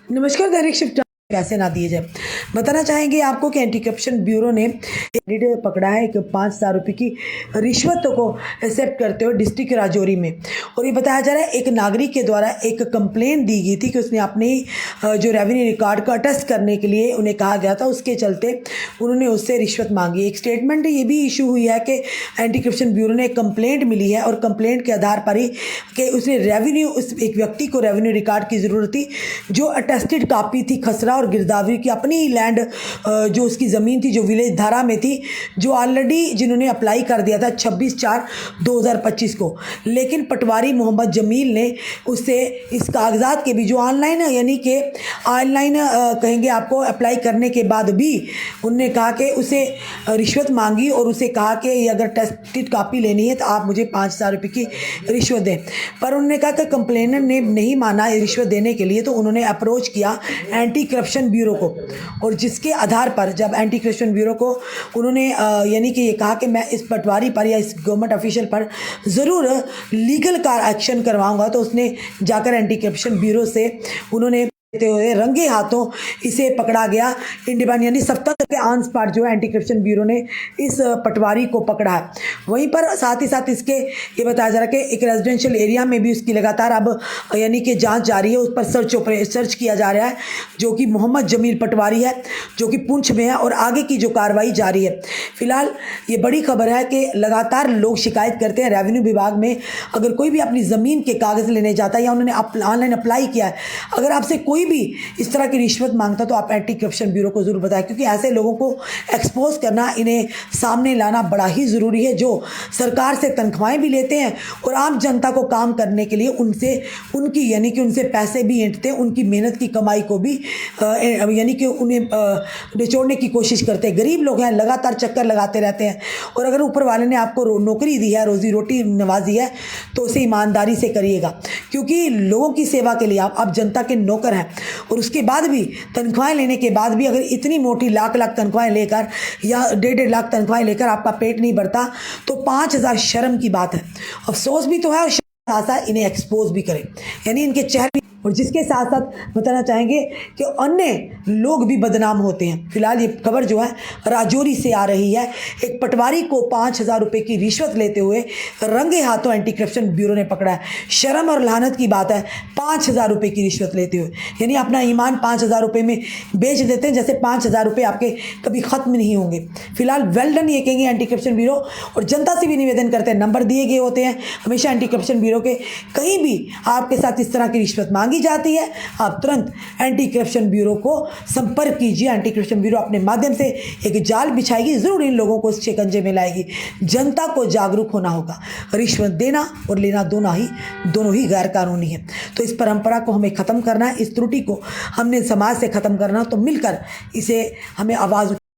नमस्कार। दैनिक शिफ्ट कैसे ना दिए जाए, बताना चाहेंगे आपको कि एंटी करप्शन ब्यूरो ने एक पकड़ा है एक 5,000 रुपये की रिश्वत को एक्सेप्ट करते हुए डिस्ट्रिक्ट राजौरी में। और ये बताया जा रहा है एक नागरिक के द्वारा एक कंप्लेंट दी गई थी कि उसने अपने जो रेवेन्यू रिकॉर्ड को अटेस्ट करने के लिए उन्हें कहा गया था, उसके चलते उन्होंने उससे रिश्वत मांगी। एक स्टेटमेंट ये भी इशू हुई है कि एंटी करप्शन ब्यूरो ने एक कंप्लेंट मिली है और कंप्लेंट के आधार पर ही कि उसने रेवेन्यू उस एक व्यक्ति को रेवेन्यू रिकॉर्ड की ज़रूरत थी जो अटेस्टेड कापी थी खसरा और गिरदावरी की अपनी लैंड जो उसकी ज़मीन थी जो विलेज धारा में थी, जो ऑलरेडी जिन्होंने अप्लाई कर दिया था 26/4/2025 को। लेकिन पटवारी मोहम्मद जमील ने उससे इस कागजात के भी जो ऑनलाइन यानी कि ऑनलाइन कहेंगे आपको अप्लाई करने के बाद भी उनने कहा कि उसे रिश्वत मांगी और उसे कहा कि ये अगर टेस्टेड कापी लेनी है तो आप मुझे 5,000 रुपये की रिश्वत दें। पर उन्होंने कहा कि कंप्लेनेंट ने नहीं माना रिश्वत देने के लिए, तो उन्होंने अप्रोच किया एंटी करप्शन ब्यूरो को। और जिसके आधार पर जब एंटी करप्शन ब्यूरो को उन्होंने यानी कि ये कहा कि मैं इस पटवारी पर या इस गवर्नमेंट ऑफिशियल पर ज़रूर लीगल एक्शन करवाऊंगा, तो उसने जाकर एंटी करप्शन ब्यूरो से उन्होंने देते हुए रंगे हाथों इसे पकड़ा गया। इंडिपेंडेंट यानी सप्ताह के ऑन स्पॉट जो है एंटी करप्शन ब्यूरो ने इस पटवारी को पकड़ा है। वहीं पर साथ ही साथ इसके ये बताया जा रहा है कि एक रेजिडेंशियल एरिया में भी उसकी लगातार अब यानी कि जांच जारी है, उस पर सर्च किया जा रहा है, जो कि मोहम्मद जमील पटवारी है जो कि पुंछ में है, और आगे की जो कार्रवाई जारी है। फिलहाल ये बड़ी खबर है कि लगातार लोग शिकायत करते हैं रेवेन्यू विभाग में, अगर कोई भी अपनी ज़मीन के कागज़ लेने जाता है या उन्होंने ऑनलाइन अप्लाई किया है, अगर आपसे कोई भी इस तरह की रिश्वत मांगता तो आप एंटी करप्शन ब्यूरो को जरूर बताएं, क्योंकि ऐसे लोगों को एक्सपोज करना, इन्हें सामने लाना बड़ा ही ज़रूरी है, जो सरकार से तनख्वाहें भी लेते हैं और आम जनता को काम करने के लिए उनसे उनकी यानी कि उनसे पैसे भी ऐंठते हैं, उनकी मेहनत की कमाई को भी यानी कि उन्हें निचोड़ने की कोशिश करते हैं। गरीब लोग हैं, लगातार चक्कर लगाते रहते हैं, और अगर ऊपर वाले ने आपको नौकरी दी है, रोजी रोटी नवाजी है, तो उसे ईमानदारी से करिएगा, क्योंकि लोगों की सेवा के लिए आप जनता के नौकर हैं। और उसके बाद भी तनख्वाहें लेने के बाद भी अगर इतनी मोटी लाख तनख्वाहें लेकर या 1.5 लाख तनख्वाहें लेकर आपका पेट नहीं भरता, तो 5,000 शर्म की बात है। अफसोस भी तो है और साथ साथ इन्हें एक्सपोज भी करें, यानी इनके चेहरे। और जिसके साथ साथ बताना चाहेंगे कि अन्य लोग भी बदनाम होते हैं। फिलहाल ये खबर जो है राजौरी से आ रही है। एक पटवारी को 5,000 रुपये की रिश्वत लेते हुए रंगे हाथों एंटी करप्शन ब्यूरो ने पकड़ा है। शर्म और लानत की बात है, 5,000 रुपये की रिश्वत लेते हुए, यानी अपना ईमान 5,000 रुपये में बेच देते हैं, जैसे 5,000 रुपये आपके कभी ख़त्म नहीं होंगे। फिलहाल वेल डन ये कहेंगे एंटी करप्शन ब्यूरो, और जनता से भी निवेदन करते हैं, नंबर दिए गए होते हैं हमेशा एंटी करप्शन ब्यूरो के, कहीं भी आपके साथ इस तरह की रिश्वत मांगी जाती है, आप तुरंत एंटी करप्शन ब्यूरो को संपर्क कीजिए। एंटी करप्शन ब्यूरो अपने माध्यम से एक जाल बिछाएगी, जरूर इन लोगों को शिकंजे में लाएगी। जनता को जागरूक होना होगा, रिश्वत देना और लेना दोनों ही गैर कानूनी है। तो इस परंपरा को हमें ख़त्म करना है, इस त्रुटि को हमने समाज से ख़त्म करना, तो मिलकर इसे हमें आवाज़